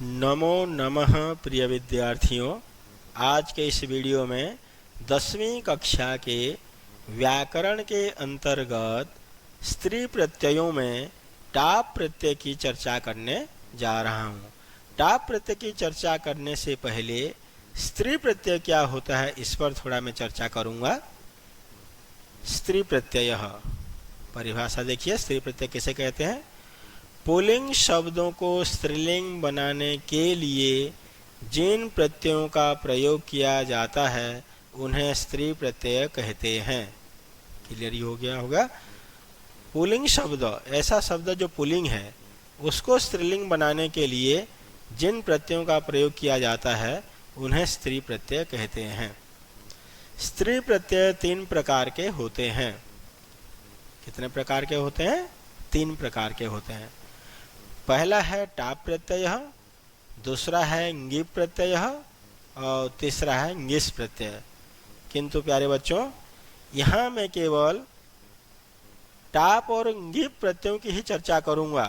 नमो नमः प्रिय विद्यार्थियों। आज के इस वीडियो में 10वीं कक्षा के व्याकरण के अंतर्गत स्त्री प्रत्ययों में टाप प्रत्यय की चर्चा करने जा रहा हूँ। टाप प्रत्यय की चर्चा करने से पहले स्त्री प्रत्यय क्या होता है इस पर थोड़ा मैं चर्चा करूँगा। स्त्री प्रत्यय परिभाषा देखिए, स्त्री प्रत्यय किसे कहते हैं? पुल्लिंग शब्दों को स्त्रीलिंग बनाने के लिए जिन प्रत्ययों का प्रयोग किया जाता है उन्हें स्त्री प्रत्यय कहते हैं। क्लियर ही हो गया होगा। पुल्लिंग शब्द, ऐसा शब्द जो पुल्लिंग है उसको स्त्रीलिंग बनाने के लिए जिन प्रत्ययों का प्रयोग किया जाता है उन्हें स्त्री प्रत्यय कहते हैं। स्त्री प्रत्यय 3 प्रकार के होते हैं। कितने प्रकार के होते हैं? 3 प्रकार के होते हैं। पहला है टाप प्रत्यय, दूसरा है ङिप प्रत्यय और तीसरा है ङिस प्रत्यय। किंतु प्यारे बच्चों, यहाँ मैं केवल टाप और ङिप प्रत्ययों की ही चर्चा करूँगा,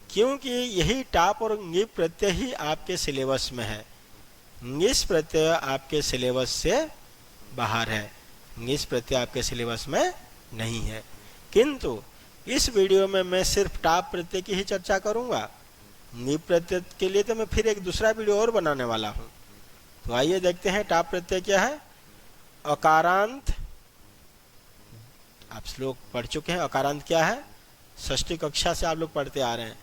क्योंकि यही टाप और ङिप प्रत्यय ही आपके सिलेबस में है। ङिस प्रत्यय आपके सिलेबस से बाहर है, ङिस प्रत्यय आपके सिलेबस में नहीं है। किंतु इस वीडियो में मैं सिर्फ टाप प्रत्यय की ही चर्चा करूंगा। ङिप प्रत्यय के लिए तो मैं फिर एक दूसरा वीडियो और बनाने वाला हूं। तो आइए देखते हैं टाप प्रत्यय क्या है। अकारांत, आप लोग पढ़ चुके हैं। अकारांत क्या है? षष्ठी कक्षा से आप लोग पढ़ते आ रहे हैं।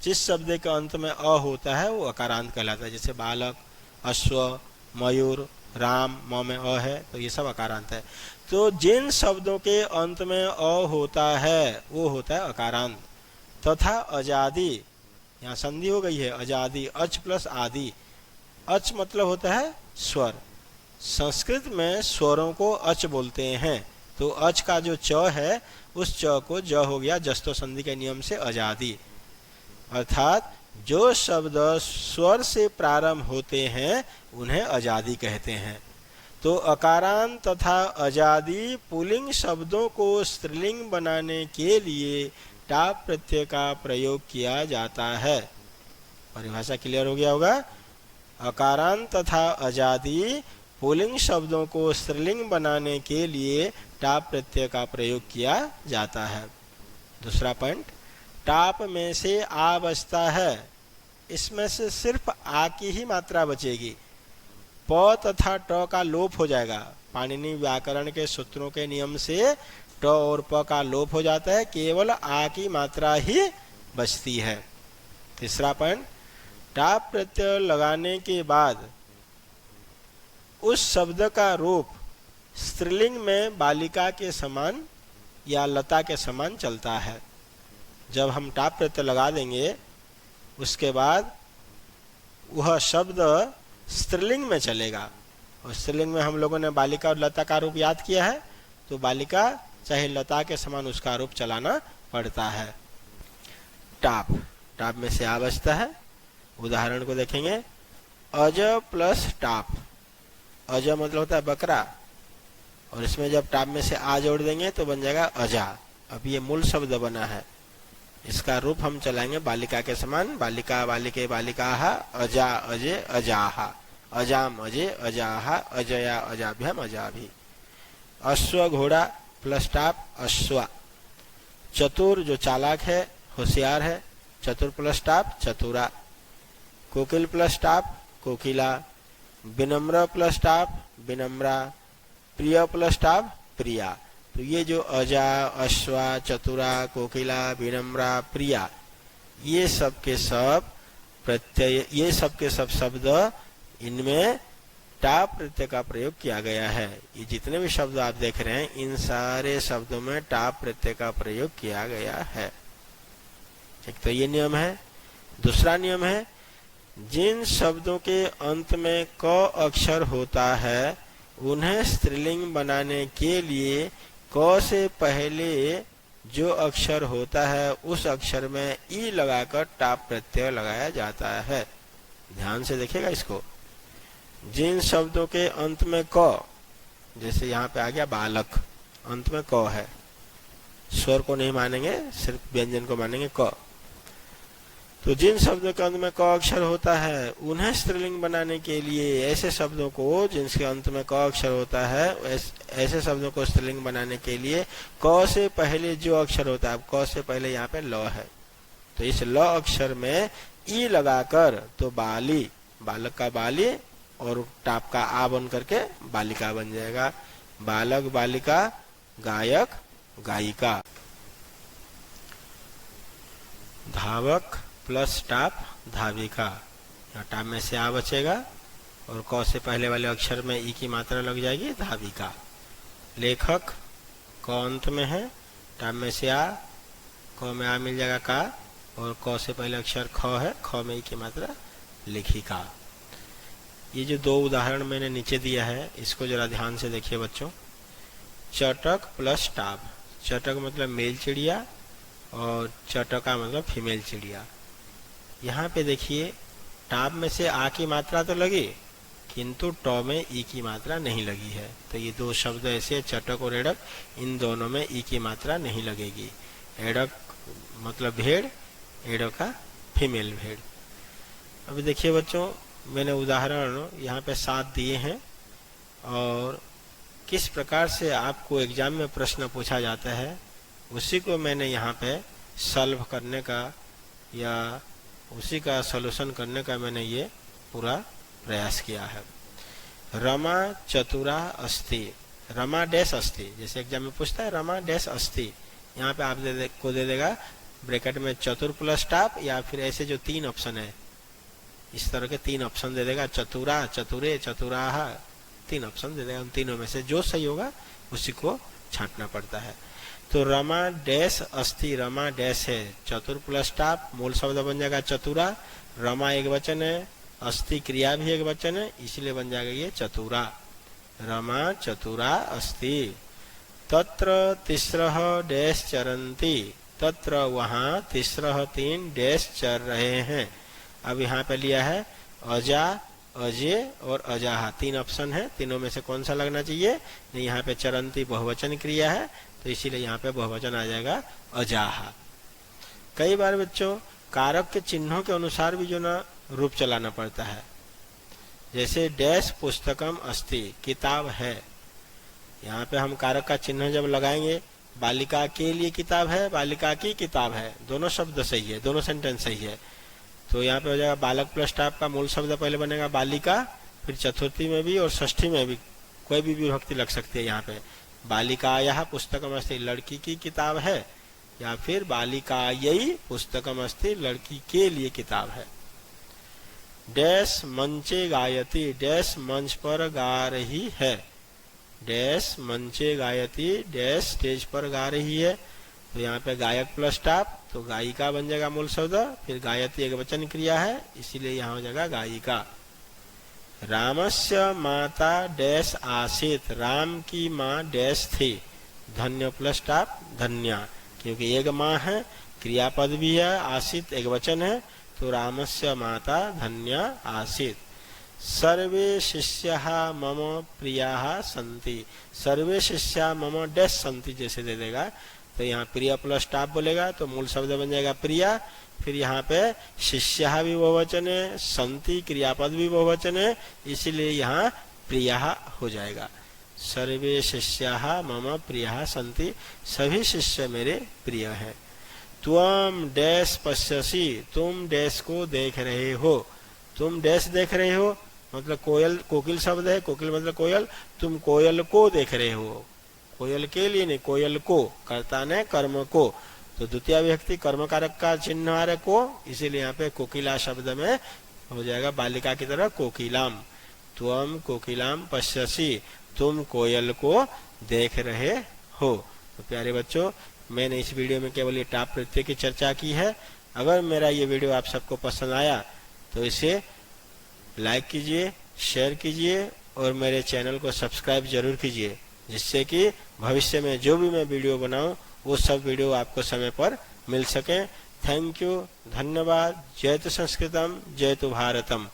जिस शब्द के अंत में अ होता है वो अकारांत कहलाता है। जैसे बालक, अश्व, मयूर, राम, म में अ है तो ये सब अकारांत है। तो जिन शब्दों के अंत में अ होता है वो होता है अकारांत। तथा अजादि, यहाँ संधि हो गई है, अजादि, अच प्लस आदि। अच मतलब होता है स्वर। संस्कृत में स्वरों को अच बोलते हैं। तो अच का जो च है उस च को ज हो गया, जस्तो संधि के नियम से अजादि। अर्थात जो शब्द स्वर से प्रारंभ होते हैं उन्हें अजादि कहते हैं। तो अकारांत तथा अजादि पुल्लिंग शब्दों को स्त्रीलिंग बनाने के लिए टाप प्रत्यय का प्रयोग किया जाता है। परिभाषा क्लियर हो गया होगा। अकारांत तथा अजादि पुल्लिंग शब्दों को स्त्रीलिंग बनाने के लिए टाप प्रत्यय का प्रयोग किया जाता है। दूसरा पॉइंट, टाप में से आ बचता है। इसमें से सिर्फ आ की ही मात्रा बचेगी। प तथा ट का लोप हो जाएगा। पाणिनि व्याकरण के सूत्रों के नियम से ट और प का लोप हो जाता है, केवल आ की मात्रा ही बचती है। तीसरा पॉइंट, टाप प्रत्यय लगाने के बाद उस शब्द का रूप स्त्रीलिंग में बालिका के समान या लता के समान चलता है। जब हम टाप प्रत्यय लगा देंगे उसके बाद वह शब्द स्त्रीलिंग में चलेगा। और स्त्रीलिंग में हम लोगों ने बालिका और लता का रूप याद किया है, तो बालिका चाहे लता के समान उसका रूप चलाना पड़ता है। टाप, टाप में से आ बचता है। उदाहरण को देखेंगे। अज प्लस टाप। अज मतलब होता है बकरा, और इसमें जब टाप में से आ जोड़ देंगे तो बन जाएगा अजा। अब ये मूल शब्द बना है, इसका रूप हम चलाएंगे बालिका के समान। बालिका, बालिके, बालिकाहा, अजा, अजे, अजाहा, अजाम, अजे, अजाहा, अजया, अजाभ्याम, अजाभि। अश्व घोड़ा प्लस टाप अश्वा। चतुर जो चालाक है, होशियार है, चतुर प्लस टाप चतुरा। कोकिल प्लस टाप कोकिला। विनम्र प्लस टाप विनम्रा। प्रिय प्लस टाप प्रिया। तो ये जो अजा, अश्वा, चतुरा, कोकिला, विनम्रा, प्रिया, ये सब के सब प्रत्यय, ये सब के सब शब्द, इनमें टाप प्रत्यय का प्रयोग किया गया है। ये जितने भी शब्द आप देख रहे हैं इन सारे शब्दों में टाप प्रत्यय का प्रयोग किया गया है। एक तो ये नियम है। दूसरा नियम है, जिन शब्दों के अंत में क अक्षर होता है उन्हें स्त्रीलिंग बनाने के लिए क से पहले जो अक्षर होता है उस अक्षर में ई लगाकर टाप प्रत्यय लगाया जाता है। ध्यान से देखिएगा इसको। जिन शब्दों के अंत में क, जैसे यहाँ पे आ गया बालक, अंत में क है, स्वर को नहीं मानेंगे, सिर्फ व्यंजन को मानेंगे क। तो जिन शब्दों के अंत में क अक्षर होता है उन्हें स्त्रीलिंग बनाने के लिए ऐसे शब्दों को जिनके अंत में क अक्षर होता है ऐसे शब्दों को स्त्रीलिंग बनाने के लिए क से पहले जो अक्षर होता है, अब क से पहले यहाँ पे ल है तो इस ल अक्षर में ई लगाकर तो बाली, बालक का बाली और टाप का आ बन करके बालिका बन जाएगा। बालक बालिका, गायक गायिका। धावक प्लस टाप धाविका, टाप में से आ बचेगा और क से पहले वाले अक्षर में ई की मात्रा लग जाएगी धाविका। लेखक क अंत में है, टाप में से आ, क में आ मिल जाएगा का और क से पहले अक्षर ख है, ख में ई की मात्रा लेखिका। ये जो दो उदाहरण मैंने नीचे दिया है इसको जरा ध्यान से देखिए बच्चों। चटक प्लस टाप, चटक मतलब मेल चिड़िया और चटका मतलब फीमेल चिड़िया। यहाँ पे देखिए टाप में से आ की मात्रा तो लगी किंतु ट में ई की मात्रा नहीं लगी है, तो ये दो शब्द ऐसे चटक और एड़क, इन दोनों में ई की मात्रा नहीं लगेगी। एड़क मतलब भेड़, एड़का फीमेल भेड़। अभी देखिए बच्चों मैंने उदाहरण यहाँ पे 7 दिए हैं और किस प्रकार से आपको एग्जाम में प्रश्न पूछा जाता है उसी को मैंने यहाँ पे सॉल्व करने का या उसी का सॉल्यूशन करने का मैंने ये पूरा प्रयास किया है। रमा चतुरा अस्ति, रमा डैश अस्ति, जैसे एग्जाम में पूछता है रमा डैश अस्ति, यहाँ पे आप को दे देगा ब्रैकेट में चतुर प्लस टाप या फिर ऐसे जो 3 ऑप्शन है इस तरह के 3 ऑप्शन दे देगा। चतुरा, चतुरे, चतुराह, 3 ऑप्शन दे देगा। उन तीनों में से जो सही होगा उसी को छांटना पड़ता है। तो रमा डैश अस्ति, रमा डैश है चतुर प्लस टाप, मूल शब्द बन जाएगा चतुरा। रमा एक वचन है, अस्ति क्रिया भी एक वचन है, इसलिए बन जाएगा ये चतुरा। रमा चतुरा अस्ति। तत्र तिस्रः डैश चरन्ति, तत्र वहाँ तिस्रः 3 डैश चर रहे हैं। अब यहाँ पे लिया है अजा, अजय और अजाहा, 3 ऑप्शन है, तीनों में से कौन सा लगना चाहिए? नहीं, यहाँ पे चरंती बहुवचन क्रिया है तो इसीलिए यहाँ पे बहुवचन आ जाएगा अजाहा। कई बार बच्चों कारक के चिन्हों के अनुसार भी जो ना रूप चलाना पड़ता है। जैसे डैश पुस्तकम अस्ति, किताब है, यहाँ पे हम कारक का चिन्ह जब लगाएंगे बालिका के लिए किताब है, बालिका की किताब है, दोनों शब्द सही है, दोनों सेंटेंस सही है। तो यहाँ पे हो जाएगा बालक प्लस टाप का मूल शब्द पहले बनेगा बालिका, फिर चतुर्थी में भी और षष्ठी में भी कोई भी विभक्ति लग सकती है। यहाँ पे बालिकायाः पुस्तकम अस्ति, लड़की की किताब है, या फिर बालिकायै पुस्तकम अस्ति, लड़की के लिए किताब है। डैश मंचे गायति, डैश मंच पर गा रही है, डैश मंचे गायति, डैश स्टेज पर गा रही है। तो यहाँ पे गायक प्लस टाप तो गायिका बन जाएगा मूल शब्द, फिर गायति एक वचन क्रिया है इसीलिए यहाँ हो जाएगा गायिका। रामस्य माता डैश आसीत, राम की माँ डैश थी, धन्य प्लस टाप धन्या, क्योंकि एक माँ है, क्रियापद भी है, आसीत एक वचन है, तो रामस्य माता धन्या आसीत। सर्वे शिष्याः मम प्रियाः सन्ति, सर्वे शिष्या मम डैश सन्ति जैसे दे देगा तो यहाँ प्रिय प्लस टाप बोलेगा तो मूल शब्द बन जाएगा प्रिया, फिर यहाँ पे शिष्या भी बहुवचन है, संति क्रियापद भी बहुवचन है, इसीलिए यहाँ प्रिया हो जाएगा। सर्वे शिष्या मम प्रिया संति, सभी शिष्य मेरे प्रिय हैं। त्वम डैश पश्यसि, तुम डैश को देख रहे हो, तुम डैश देख रहे हो मतलब कोयल, कोकिल शब्द है, कोकिल मतलब कोयल, तुम कोयल को देख रहे हो, कोयल के लिए नहीं, कोयल को, कर्ता ने कर्म को, तो द्वितीय विभक्ति कर्म कारक का चिन्ह आ रहा को, इसीलिए यहाँ पे कोकिला शब्द में हो जाएगा बालिका की तरह कोकिलाम। त्वम कोकिलाम पश्यसि, तुम कोयल को देख रहे हो। तो प्यारे बच्चों मैंने इस वीडियो में केवल ये टाप प्रत्यय की चर्चा की है। अगर मेरा ये वीडियो आप सबको पसंद आया तो इसे लाइक कीजिए, शेयर कीजिए और मेरे चैनल को सब्सक्राइब जरूर कीजिए, जिससे कि भविष्य में जो भी मैं वीडियो बनाऊं वो सब वीडियो आपको समय पर मिल सके। थैंक यू, धन्यवाद। जय तो संस्कृतम, जय तो भारतम।